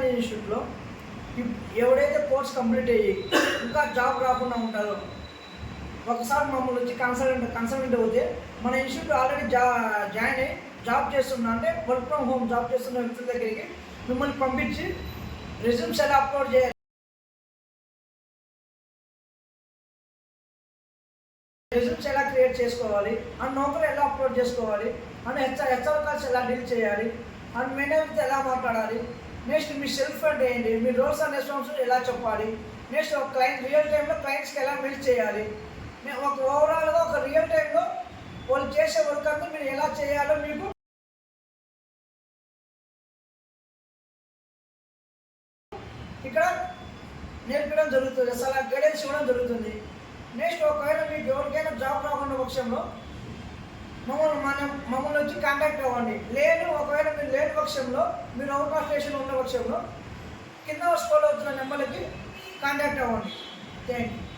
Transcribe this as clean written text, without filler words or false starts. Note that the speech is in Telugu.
టెక్నాలజీ ఇన్స్టిట్యూట్లో ఎవడైతే కోర్స్ కంప్లీట్ అయ్యి ఇంకా జాబ్ రాకుండా ఉంటారో ఒకసారి మమ్మల్ని వచ్చి కన్సల్టెంట్ అవుతే మన ఇన్స్టిట్యూట్ ఆల్రెడీ జాయిన్ అయ్యి జాబ్ చేస్తున్నా అంటే వర్క్ ఫ్రమ్ హోమ్ జాబ్ చేస్తున్న వ్యక్తుల దగ్గరికి మిమ్మల్ని పంపించి రెజ్యూమ్స్ ఎలా అప్లోడ్ చేయాలి, రెజ్యూమ్స్ ఎలా క్రియేట్ చేసుకోవాలి, అండ్ నౌకరీ ఎలా అప్లోడ్ చేసుకోవాలి, అండ్ హెచ్ఆర్ కాల్స్ ఎలా డీల్ చేయాలి, అండ్ మేనేజర్తో ఎలా మాట్లాడాలి, నెక్స్ట్ మీ సెల్ఫ్ అంటే ఏంటి, మీ రోల్స్ అండ్ రెస్పాన్సిబిలిటీ ఎలా చెప్పాలి, నెక్స్ట్ ఒక క్లయింట్ రియల్ టైంలో క్లయింట్స్కి ఎలా మెయిల్ చేయాలి, ఒక ఓవరాల్గా ఒక రియల్ టైంలో వాళ్ళు చేసే వర్క్ అంతా మీరు ఎలా చేయాలో మీకు ఇక్కడ నేర్పడం జరుగుతుంది, అసలు గైడెన్స్ ఇవ్వడం జరుగుతుంది. నెక్స్ట్ ఒకవేళ మీకు ఎవరికైనా జాబ్ రాకుండా పక్షంలో మమ్మల్ని వచ్చి కాంటాక్ట్ అవ్వండి. ఒకవేళ మీరు లేని పక్షంలో, మీరు అవుట్ ఆఫ్ స్టేషన్ ఉన్న పక్షంలో కింద స్కూల్ అవుతున్న నెంబర్లకి కాంటాక్ట్ అవ్వండి. Thank you.